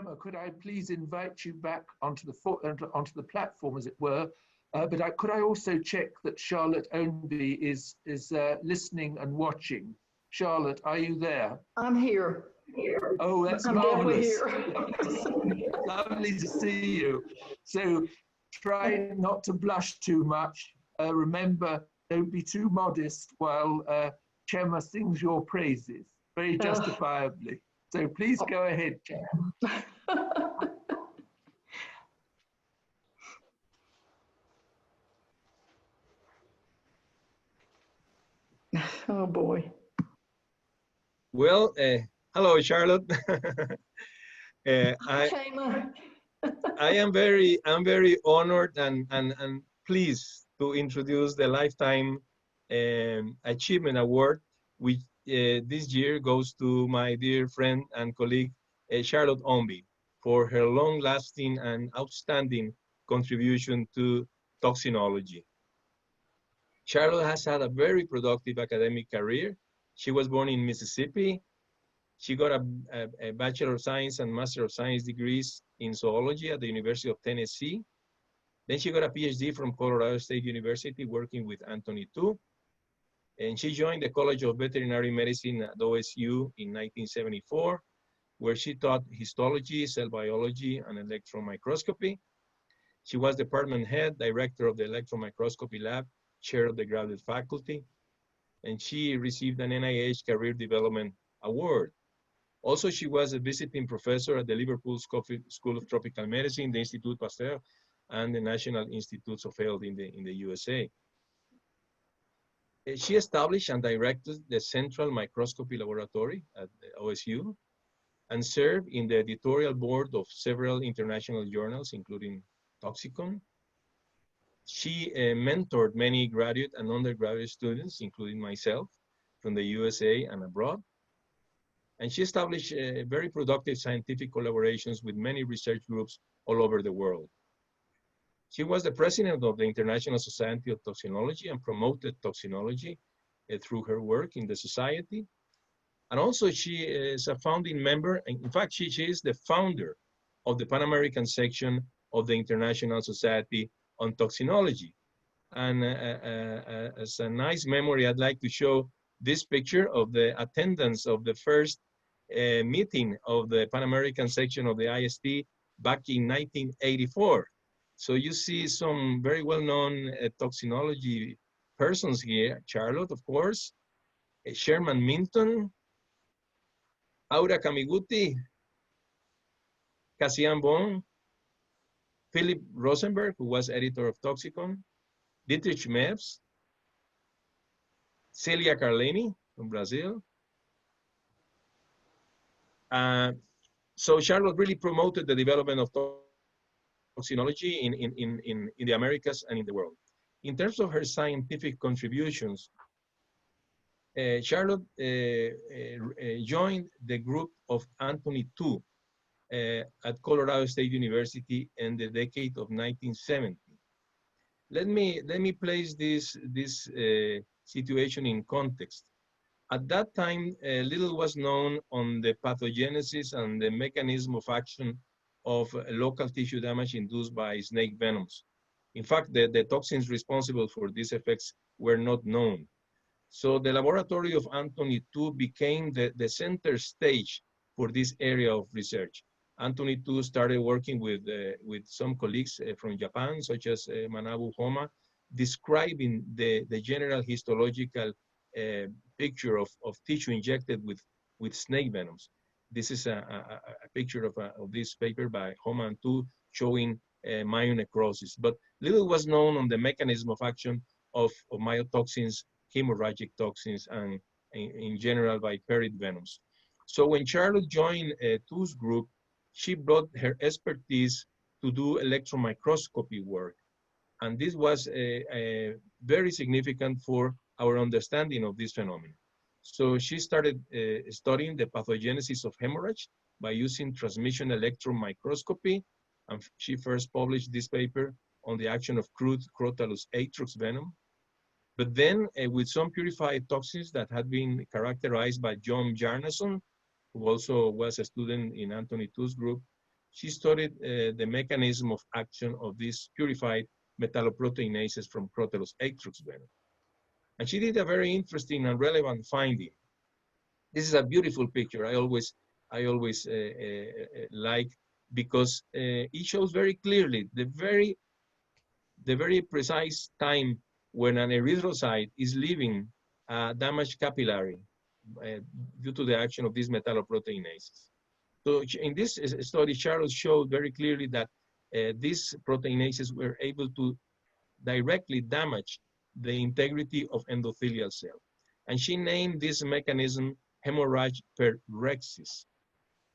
Gemma, could I please invite you back onto the platform, as it were? Could I also check that Charlotte Ownby is listening and watching? Charlotte, are you there? I'm here. Oh, that's marvelous. Lovely to see you. So try not to blush too much. Remember, don't be too modest while Gemma sings your praises, very justifiably. So please go ahead, Gemma. Oh boy. Well, hello, Charlotte. I am very honored and pleased to introduce the Lifetime Achievement Award, which this year goes to my dear friend and colleague, Charlotte Ownby, for her long-lasting and outstanding contribution to toxinology. Charlotte has had a very productive academic career. She was born in Mississippi. She got a Bachelor of Science and Master of Science degrees in zoology at the University of Tennessee. Then she got a PhD from Colorado State University working with Anthony Tu. And she joined the College of Veterinary Medicine at OSU in 1974, where she taught histology, cell biology, and electron microscopy. She was department head, director of the electron microscopy lab, chair of the graduate faculty, and she received an NIH Career Development Award. Also, she was a visiting professor at the Liverpool School of Tropical Medicine, the Institut Pasteur, and the National Institutes of Health in the USA. She established and directed the Central Microscopy Laboratory at the OSU and served in the editorial board of several international journals, including Toxicon. She mentored many graduate and undergraduate students, including myself, from the USA and abroad. And she established very productive scientific collaborations with many research groups all over the world. She was the president of the International Society of Toxinology and promoted toxinology through her work in the society. And also she is a founding member, and in fact, she is the founder of the Pan American section of the International Society on Toxinology. And as a nice memory, I'd like to show this picture of the attendance of the first meeting of the Pan American section of the IST back in 1984. So you see some very well-known toxinology persons here. Charlotte, of course, Sherman Minton, Aura Kamiguti, Cassian Bon, Philip Rosenberg, who was editor of Toxicon, Dietrich Mebs, Celia Carlini from Brazil. So Charlotte really promoted the development of toxinology in the Americas and in the world. In terms of her scientific contributions, Charlotte joined the group of Anthony Tu at Colorado State University in the decade of 1970. Let me place this situation in context. At that time, little was known on the pathogenesis and the mechanism of action of local tissue damage induced by snake venoms. In fact, the toxins responsible for these effects were not known. So the laboratory of Anthony Tu became the center stage for this area of research. Anthony Tu started working with some colleagues from Japan, such as Manabu Homa, describing the general histological picture of tissue injected with snake venoms. This is a picture of this paper by Homa and Tu showing myonecrosis. But little was known on the mechanism of action of myotoxins, hemorrhagic toxins, and in general viperrid venoms. So when Charlotte joined Tu's group, she brought her expertise to do electron microscopy work. And this was very significant for our understanding of this phenomenon. So she started studying the pathogenesis of hemorrhage by using transmission electron microscopy. And she first published this paper on the action of crude Crotalus atrox venom. But then with some purified toxins that had been characterized by John Jarnason, who also was a student in Anthony Tu's group, she studied the mechanism of action of these purified metalloproteinases from Crotalus atrox venom. And she did a very interesting and relevant finding. This is a beautiful picture. I always like, because it shows very clearly the very precise time when an erythrocyte is leaving a damaged capillary due to the action of these metalloproteinases. So in this study, Charles showed very clearly that these proteinases were able to directly damage the integrity of endothelial cells. And she named this mechanism hemorrhage per rhexis.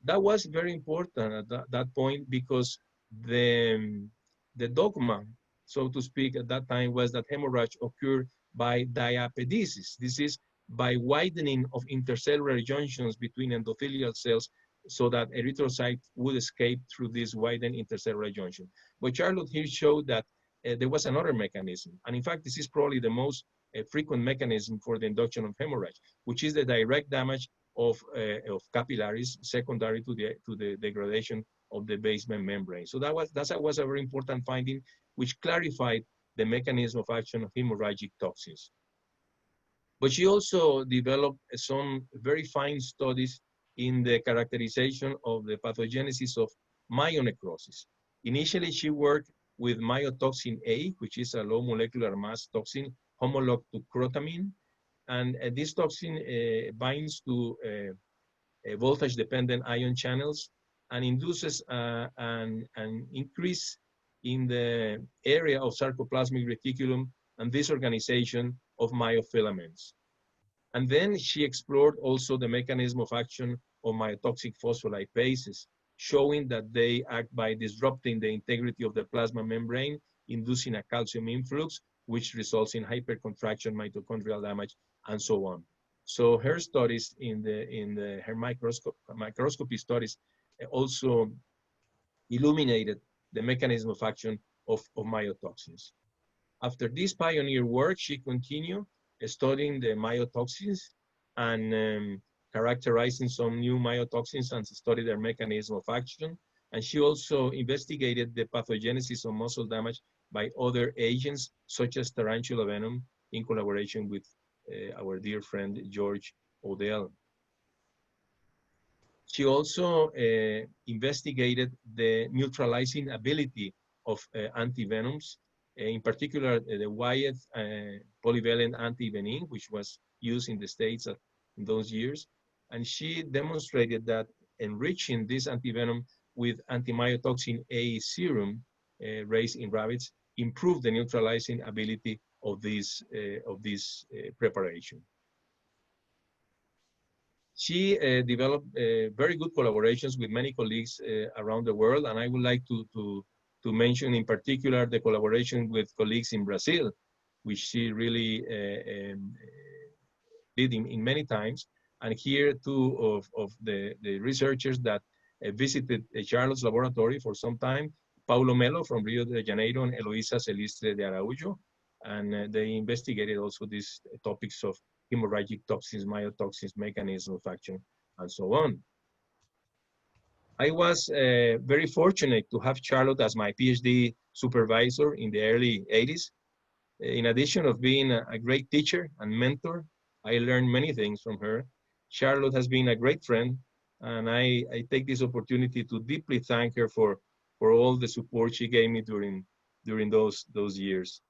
That was very important at that point, because the dogma, so to speak, at that time was that hemorrhage occurred by diapedesis. This is by widening of intercellular junctions between endothelial cells, so that erythrocytes would escape through this widened intercellular junction. But Charlotte here showed that there was another mechanism. And in fact, this is probably the most frequent mechanism for the induction of hemorrhage, which is the direct damage of capillaries secondary to the degradation of the basement membrane. So that was a very important finding, which clarified the mechanism of action of hemorrhagic toxins. But she also developed some very fine studies in the characterization of the pathogenesis of myonecrosis. Initially, she worked with myotoxin A, which is a low molecular mass toxin homolog to crotamine. And this toxin binds to voltage-dependent ion channels and induces an increase in the area of sarcoplasmic reticulum and disorganization of myofilaments. And then she explored also the mechanism of action of myotoxic phospholipases, showing that they act by disrupting the integrity of the plasma membrane, inducing a calcium influx, which results in hypercontraction, mitochondrial damage, and so on. So her studies her microscopy studies also illuminated the mechanism of action of myotoxins. After this pioneer work, she continued studying the myotoxins and characterizing some new myotoxins and studied their mechanism of action. And she also investigated the pathogenesis of muscle damage by other agents, such as tarantula venom, in collaboration with our dear friend, George Odell. She also investigated the neutralizing ability of antivenoms, in particular the Wyeth polyvalent antivenin, which was used in the States in those years. And she demonstrated that enriching this antivenom with antimyotoxin A serum raised in rabbits improved the neutralizing ability of this preparation. She developed very good collaborations with many colleagues around the world, and I would like to mention in particular the collaboration with colleagues in Brazil, which she really did in many times. And here two of the researchers that visited Charlotte's laboratory for some time, Paulo Melo from Rio de Janeiro and Eloisa Celistre de Araújo, and they investigated also these topics of hemorrhagic toxins, myotoxins, mechanism of action, and so on. I was very fortunate to have Charlotte as my PhD supervisor in the early 80s. In addition of being a great teacher and mentor, I learned many things from her. Charlotte has been a great friend, and I take this opportunity to deeply thank her for all the support she gave me during those years.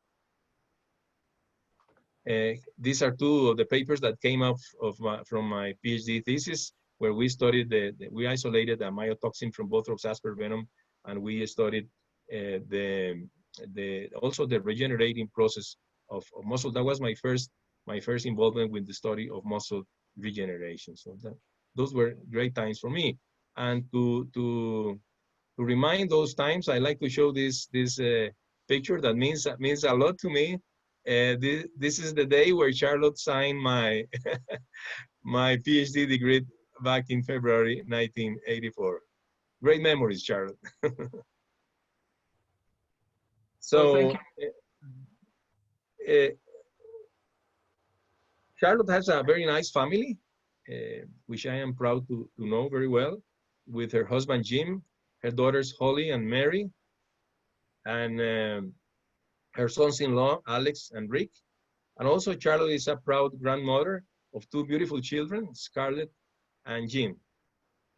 These are two of the papers that came out from my PhD thesis, where we studied we isolated a myotoxin from Bothrops asper venom, and we studied also the regenerating process of muscle. That was my first involvement with the study of muscle regeneration. So those were great times for me. And to remind those times, I like to show this picture that means a lot to me. This is the day where Charlotte signed my my PhD degree back in February 1984. Great memories, Charlotte. So Charlotte has a very nice family, which I am proud to know very well, with her husband Jim, her daughters Holly and Mary, and her sons-in-law Alex and Rick. And also Charlotte is a proud grandmother of two beautiful children, Scarlett and Jim,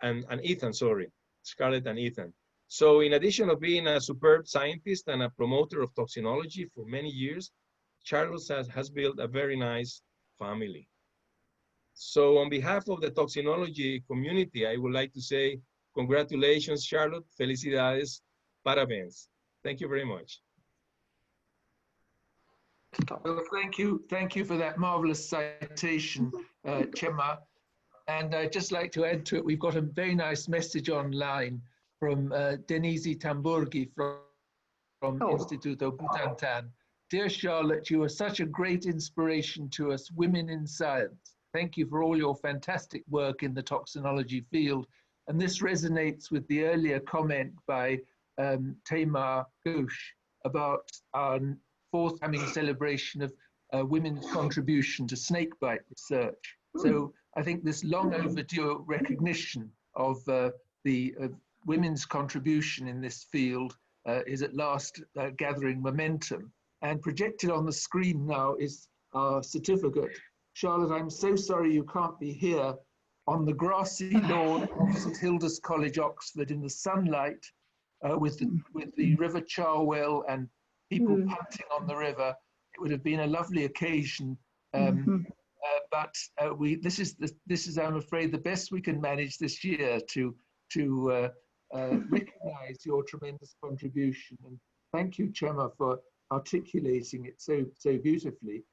and Ethan, sorry, Scarlett and Ethan. So in addition of being a superb scientist and a promoter of toxinology for many years, Charlotte has built a very nice family. So on behalf of the toxinology community, I would like to say, congratulations, Charlotte, felicidades, parabéns. Thank you very much. Well, thank you for that marvelous citation, Chema. And I'd just like to add to it, we've got a very nice message online from Denise Tamburgi from Instituto Butantan. Dear Charlotte, you are such a great inspiration to us women in science. Thank you for all your fantastic work in the toxinology field. And this resonates with the earlier comment by Tamar Ghosh about our forthcoming celebration of women's contribution to snakebite research. So I think this long overdue recognition of women's contribution in this field is at last gathering momentum. And projected on the screen now is our certificate. Charlotte, I'm so sorry you can't be here on the grassy lawn of St Hilda's College, Oxford, in the sunlight with the River Cherwell and people punting on the river. It would have been a lovely occasion. But this is, I'm afraid, the best we can manage this year to recognize your tremendous contribution. And thank you, Chema, for articulating it so beautifully.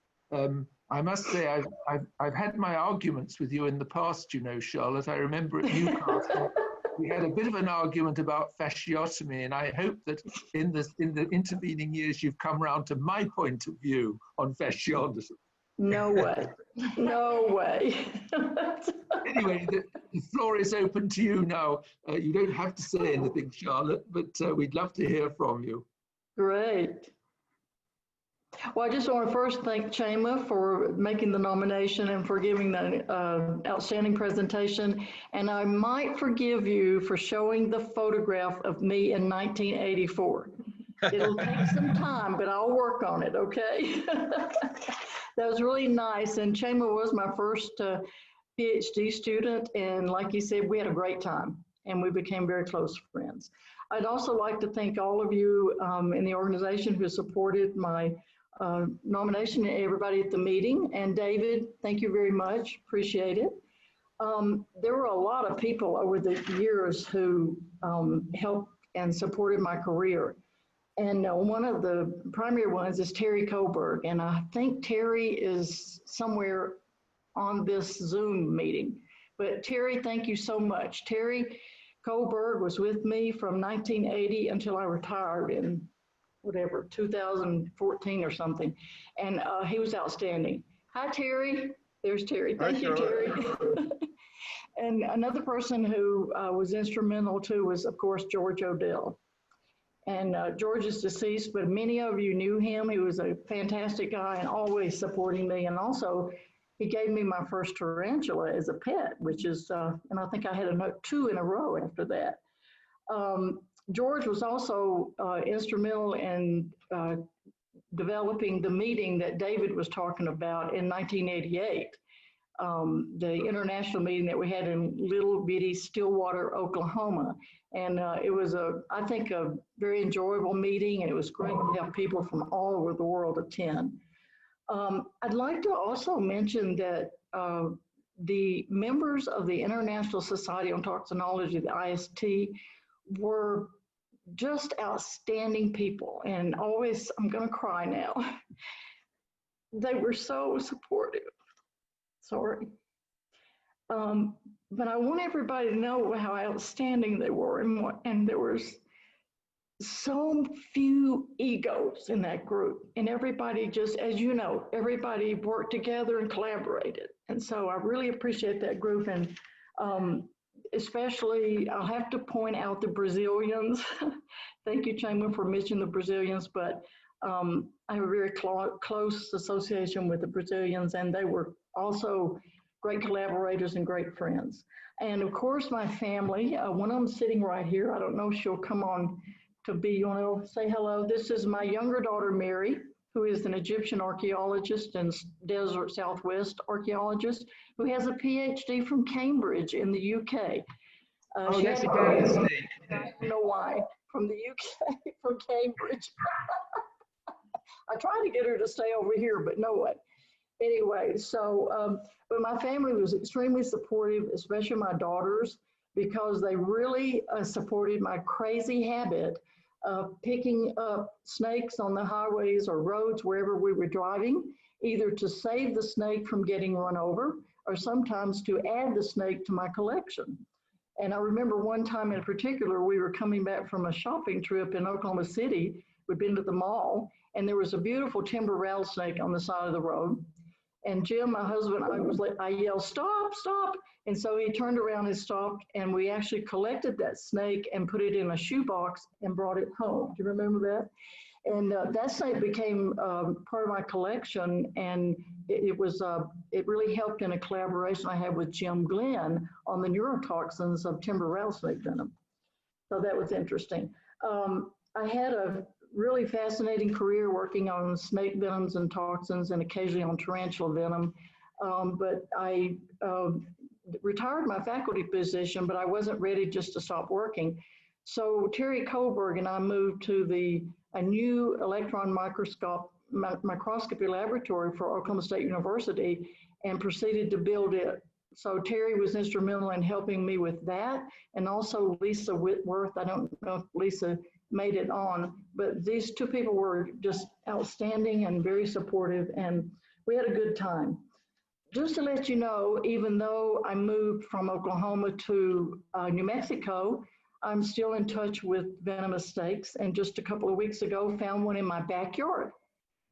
I must say I've had my arguments with you in the past, you know, Charlotte. I remember at Newcastle we had a bit of an argument about fasciotomy, and I hope that in the intervening years you've come round to my point of view on fasciotomy. No way. No way. Anyway, the floor is open to you now. You don't have to say anything, Charlotte, but we'd love to hear from you. Great. Well, I just want to first thank Chema for making the nomination and for giving that outstanding presentation. And I might forgive you for showing the photograph of me in 1984. It'll take some time, but I'll work on it, okay? That was really nice. And Chema was my first PhD student. And like you said, we had a great time and we became very close friends. I'd also like to thank all of you in the organization who supported my nomination and everybody at the meeting. And David, thank you very much. Appreciate it. There were a lot of people over the years who helped and supported my career. And one of the primary ones is Terry Coburg. And I think Terry is somewhere on this Zoom meeting. But Terry, thank you so much. Terry Coburg was with me from 1980 until I retired in whatever, 2014 or something. And he was outstanding. Hi, Terry. There's Terry. Thank you, Terry. And another person who was instrumental too was, of course, George Odell. And George is deceased, but many of you knew him. He was a fantastic guy and always supporting me. And also, he gave me my first tarantula as a pet, which is, and I think I had 2 in a row after that. George was also instrumental in developing the meeting that David was talking about in 1988, the international meeting that we had in little bitty Stillwater, Oklahoma. And it was, I think, a very enjoyable meeting, and it was great to have people from all over the world attend. I'd like to also mention that the members of the International Society on Toxinology, the IST, were just outstanding people, and always, I'm going to cry now. They were so supportive. Sorry. But I want everybody to know how outstanding they were, and there was so few egos in that group, and everybody just, as you know, everybody worked together and collaborated. And so I really appreciate that group, and especially, I'll have to point out the Brazilians. Thank you, Chema, for mentioning the Brazilians, but I have a very close association with the Brazilians, and they were also great collaborators and great friends. And of course, my family, one of them sitting right here. I don't know if she'll come on to be, you want to say hello? This is my younger daughter, Mary, who is an Egyptian archaeologist and desert Southwest archaeologist, who has a PhD from Cambridge in the UK. Oh, that's a great mistake. I don't know why, from the UK, from Cambridge. I tried to get her to stay over here, but no way. Anyway, so, but my family was extremely supportive, especially my daughters, because they really supported my crazy habit of picking up snakes on the highways or roads, wherever we were driving, either to save the snake from getting run over, or sometimes to add the snake to my collection. And I remember one time in particular, we were coming back from a shopping trip in Oklahoma City. We'd been to the mall, and there was a beautiful timber rattlesnake on the side of the road. And Jim, my husband, I yelled, stop, stop. And so he turned around and stopped, and we actually collected that snake and put it in a shoebox and brought it home. Do you remember that? And that snake became part of my collection, and it really helped in a collaboration I had with Jim Glenn on the neurotoxins of timber rattlesnake venom. So that was interesting. I had a really fascinating career working on snake venoms and toxins and occasionally on tarantula venom. But I retired my faculty position, but I wasn't ready just to stop working. So Terry Kohlberg and I moved to a new electron microscopy laboratory for Oklahoma State University and proceeded to build it. So Terry was instrumental in helping me with that. And also Lisa Whitworth. I don't know if Lisa made it on, but these two people were just outstanding and very supportive, and we had a good time. Just to let you know, even though I moved from Oklahoma to New Mexico, I'm still in touch with venomous snakes, and just a couple of weeks ago found one in my backyard.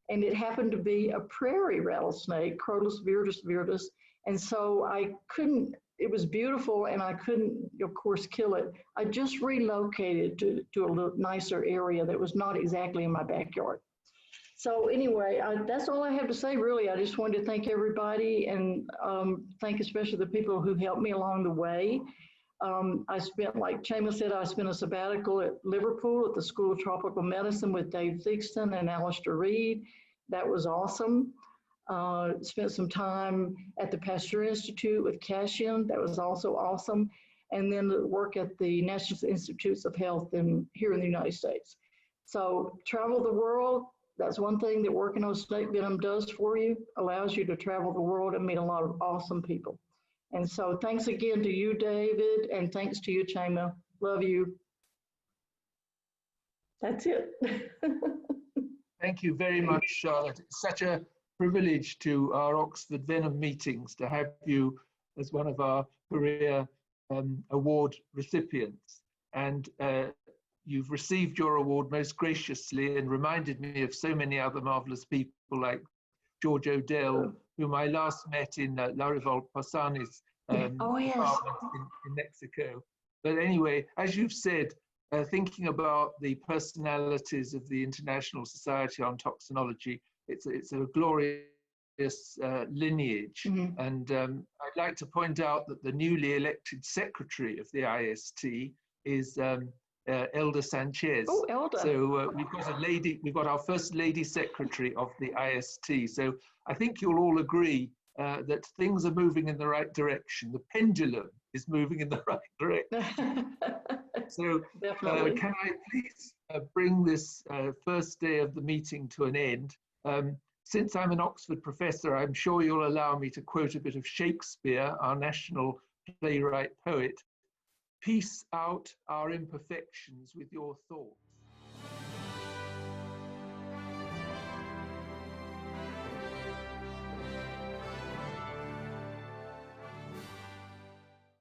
And it happened to be a prairie rattlesnake, Crotalus viridis, and so it was beautiful, and I couldn't, of course, kill it. I just relocated to a little nicer area that was not exactly in my backyard. So anyway, that's all I have to say, really. I just wanted to thank everybody and thank especially the people who helped me along the way. I spent, like Chama said, I spent a sabbatical at Liverpool at the School of Tropical Medicine with Dave Theakston and Alistair Reed. That was awesome. Spent some time at the Pasteur Institute with Cassian. That was also awesome. And then work at the National Institutes of Health here in the United States. So travel the world. That's one thing that working on snake venom does for you, allows you to travel the world and meet a lot of awesome people. And so thanks again to you, David, and thanks to you, Chama. Love you. That's it. Thank you very much, Charlotte. It's such a privilege to our Oxford Venom meetings to have you as one of our career award recipients. And you've received your award most graciously and reminded me of so many other marvelous people like George Odell, whom I last met in Larival Passani's department in Mexico. But anyway, as you've said, thinking about the personalities of the International Society on Toxinology, it's a glorious lineage. Mm-hmm. And I'd like to point out that the newly elected secretary of the IST is Elda Sanchez. Oh, Elda. So we've got our first lady secretary of the IST. So I think you'll all agree that things are moving in the right direction. The pendulum is moving in the right direction. So can I please bring this first day of the meeting to an end? Since I'm an Oxford professor, I'm sure you'll allow me to quote a bit of Shakespeare, our national playwright poet. Piece out our imperfections with your thoughts.